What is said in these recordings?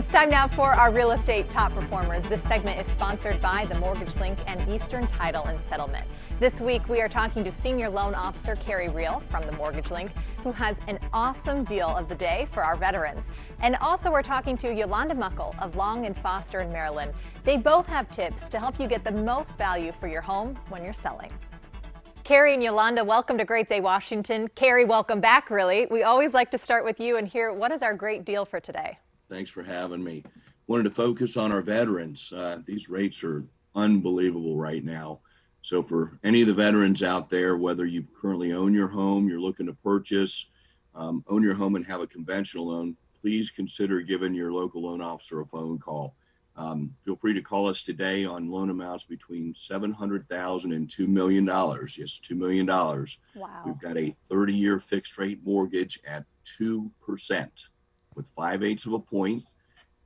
It's time now for our real estate top performers. This segment is sponsored by the Mortgage Link and Eastern Title and Settlement. This week we are talking to Senior Loan Officer Carey Riel from the Mortgage Link, who has an awesome deal of the day for our veterans. And also we're talking to Yolanda Muckle of Long and Foster in Maryland. They both have tips to help you get the most value for your home when you're selling. Carey and Yolanda, welcome to Great Day Washington. Carey, welcome back, really. We always like to start with you and hear what is our great deal for today. Thanks for having me. Wanted to focus on our veterans. These rates are unbelievable right now. So for any of the veterans out there, whether you currently own your home, you're looking to purchase, own your home and have a conventional loan, please consider giving your local loan officer a phone call. Feel free to call us today on loan amounts between $700,000 and $2 million. Yes, $2 million. Wow. We've got a 30-year fixed rate mortgage at 2% with 5/8 of a point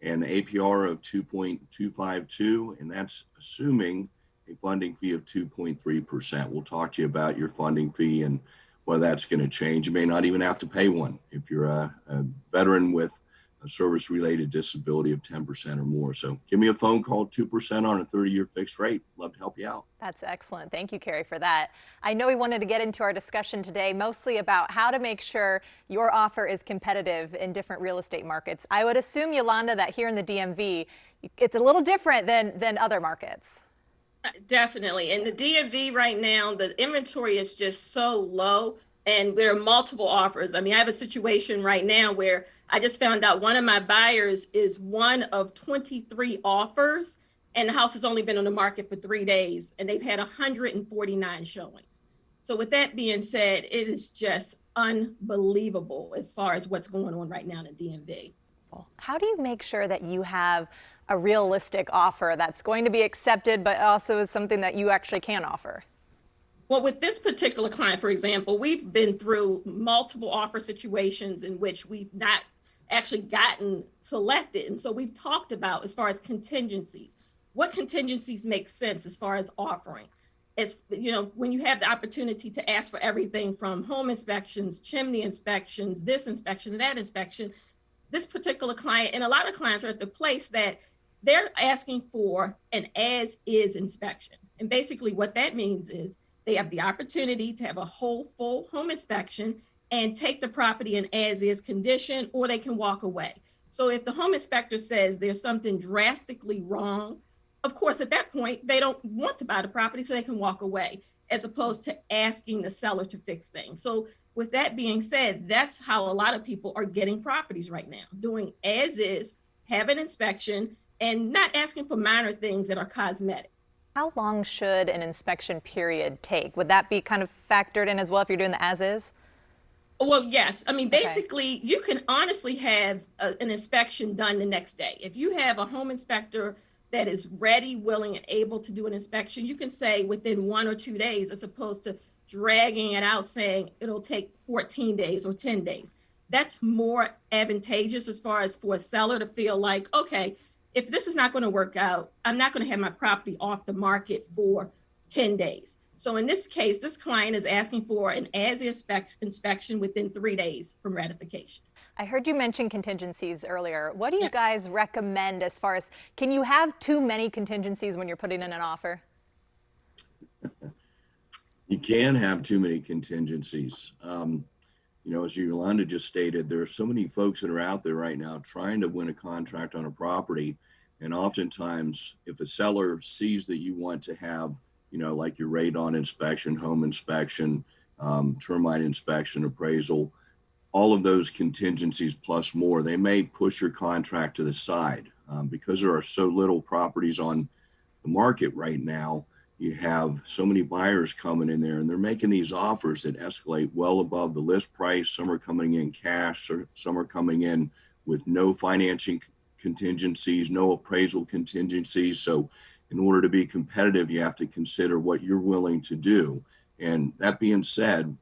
and the APR of 2.252. And that's assuming a funding fee of 2.3%. We'll talk to you about your funding fee and whether that's going to change. You may not even have to pay one if you're a veteran with a service-related disability of 10% or more. So give me a phone call, 2% on a 30-year fixed rate. Love to help you out. That's excellent. Thank you, Carey, for that. I know we wanted to get into our discussion today mostly about how to make sure your offer is competitive in different real estate markets. I would assume, Yolanda, that here in the DMV, it's a little different than other markets. Definitely. In the DMV right now, the inventory is just so low and there are multiple offers. I mean, I have a situation right now where I just found out one of my buyers is one of 23 offers and the house has only been on the market for 3 days and they've had 149 showings. So with that being said, it is just unbelievable as far as what's going on right now in the DMV. How do you make sure that you have a realistic offer that's going to be accepted, but also is something that you actually can offer? Well, with this particular client, for example, we've been through multiple offer situations in which we've not actually gotten selected. And so we've talked about as far as contingencies, what contingencies make sense as far as offering. As you know, when you have the opportunity to ask for everything from home inspections, chimney inspections, this inspection, and that inspection, this particular client, and a lot of clients are at the place that they're asking for an as-is inspection. And basically what that means is they have the opportunity to have a whole full home inspection and take the property in as-is condition, or they can walk away. So if the home inspector says there's something drastically wrong, of course, at that point, they don't want to buy the property, so they can walk away, as opposed to asking the seller to fix things. So with that being said, that's how a lot of people are getting properties right now, doing as is, have an inspection, and not asking for minor things that are cosmetic. How long should an inspection period take? Would that be kind of factored in as well if you're doing the as-is? Well, yes. I mean, basically, you can honestly have an inspection done the next day. If you have a home inspector that is ready, willing, and able to do an inspection, you can say within 1 or 2 days, as opposed to dragging it out saying it'll take 14 days or 10 days. That's more advantageous as far as for a seller to feel like, okay, if this is not going to work out, I'm not going to have my property off the market for 10 days. So in this case, this client is asking for an as-is inspection within 3 days from ratification. I heard you mention contingencies earlier. What do you guys recommend as far as, can you have too many contingencies when you're putting in an offer? You can have too many contingencies. You know, as Yolanda just stated, there are so many folks that are out there right now trying to win a contract on a property. And oftentimes, if a seller sees that you want to have, you know, like your radon inspection, home inspection, termite inspection, appraisal, all of those contingencies plus more, they may push your contract to the side because there are so little properties on the market right now. You have so many buyers coming in there and they're making these offers that escalate well above the list price. Some are coming in cash, some are coming in with no financing contingencies, no appraisal contingencies. So in order to be competitive, you have to consider what you're willing to do. And that being said,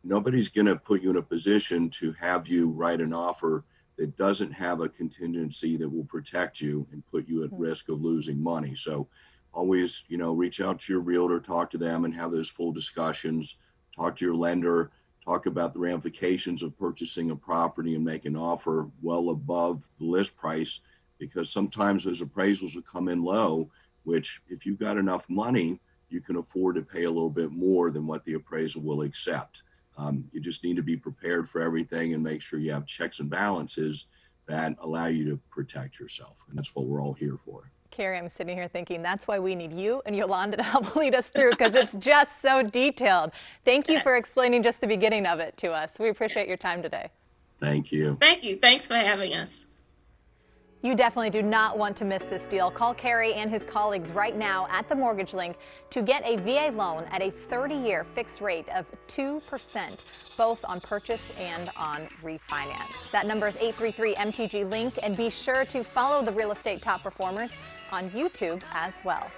nobody's going to put you in a position to have you write an offer that doesn't have a contingency that will protect you and put you at risk of losing money. So always, you know, reach out to your realtor, talk to them and have those full discussions, talk to your lender, talk about the ramifications of purchasing a property and make an offer well above the list price because sometimes those appraisals will come in low, which if you've got enough money, you can afford to pay a little bit more than what the appraisal will accept. You just need to be prepared for everything and make sure you have checks and balances that allow you to protect yourself. And that's what we're all here for. Carey, I'm sitting here thinking that's why we need you and Yolanda to help lead us through, because it's just so detailed. Thank you for explaining just the beginning of it to us. We appreciate your time today. Thank you. Thank you. Thanks for having us. You definitely do not want to miss this deal. Call Carey and his colleagues right now at the Mortgage Link to get a VA loan at a 30-year fixed rate of 2%, both on purchase and on refinance. That number is 833-MTG-LINK, and be sure to follow the Real Estate Top Performers on YouTube as well.